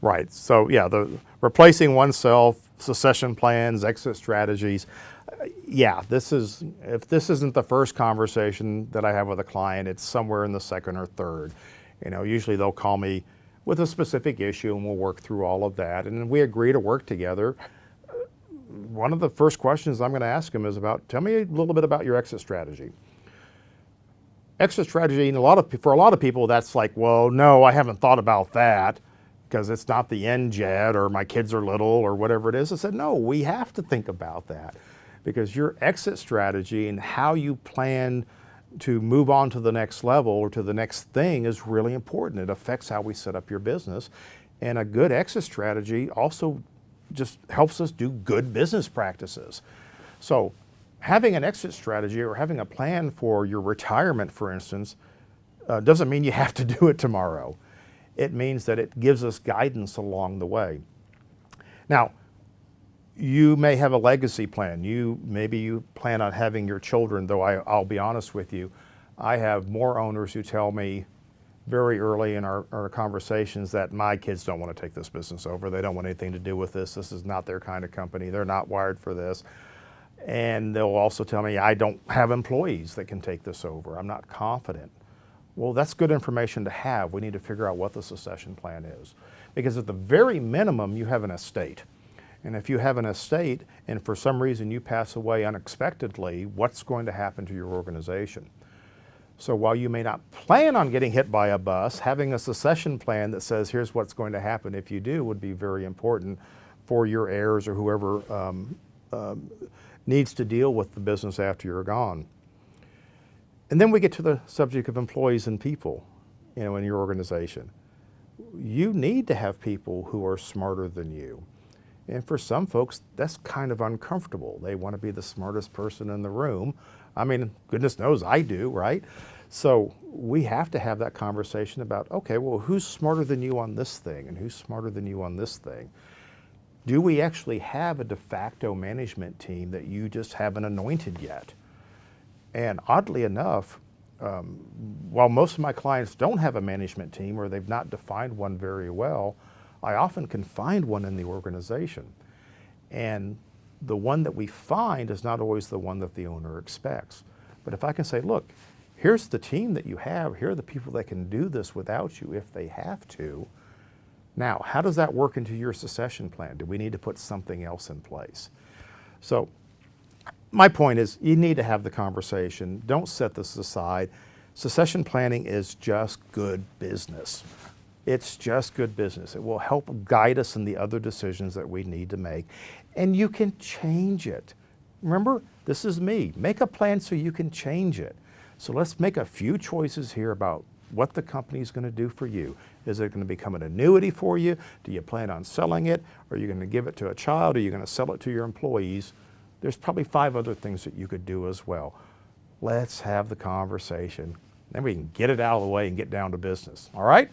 Right. So yeah, the replacing oneself, succession plans, exit strategies. Yeah, if this isn't the first conversation that I have with a client, it's somewhere in the second or third. Usually they'll call me with a specific issue and we'll work through all of that. And then we agree to work together. One of the first questions I'm going to ask them is tell me a little bit about your exit strategy. Exit strategy, and for a lot of people, that's like, well, no, I haven't thought about that because it's not the end yet, or my kids are little, or whatever it is. I said, no, we have to think about that because your exit strategy and how you plan to move on to the next level or to the next thing is really important. It affects how we set up your business. And a good exit strategy also just helps us do good business practices. So having an exit strategy or having a plan for your retirement, for instance, doesn't mean you have to do it tomorrow. It means that it gives us guidance along the way. Now, you may have a legacy plan. Maybe you plan on having your children, though I'll be honest with you, I have more owners who tell me very early in our conversations that my kids don't want to take this business over. They don't want anything to do with this. This is not their kind of company. They're not wired for this. And they'll also tell me, I don't have employees that can take this over. I'm not confident. Well, that's good information to have. We need to figure out what the succession plan is. Because at the very minimum, you have an estate. And if you have an estate and for some reason you pass away unexpectedly, what's going to happen to your organization? So while you may not plan on getting hit by a bus, having a succession plan that says here's what's going to happen if you do would be very important for your heirs or whoever needs to deal with the business after you're gone. And then we get to the subject of employees and people, in your organization. You need to have people who are smarter than you. And for some folks, that's kind of uncomfortable. They want to be the smartest person in the room. I mean, goodness knows I do, right? So we have to have that conversation about, okay, well, who's smarter than you on this thing and who's smarter than you on this thing? Do we actually have a de facto management team that you just haven't anointed yet? And oddly enough, while most of my clients don't have a management team or they've not defined one very well, I often can find one in the organization. And the one that we find is not always the one that the owner expects. But if I can say, look, here's the team that you have, here are the people that can do this without you if they have to. Now, how does that work into your succession plan? Do we need to put something else in place? So my point is you need to have the conversation. Don't set this aside. Succession planning is just good business. It's just good business. It will help guide us in the other decisions that we need to make. And you can change it. Remember, this is me. Make a plan so you can change it. So let's make a few choices here about what the company is going to do for you. Is it going to become an annuity for you? Do you plan on selling it? Are you going to give it to a child? Are you going to sell it to your employees? There's probably 5 other things that you could do as well. Let's have the conversation. Then we can get it out of the way and get down to business. All right?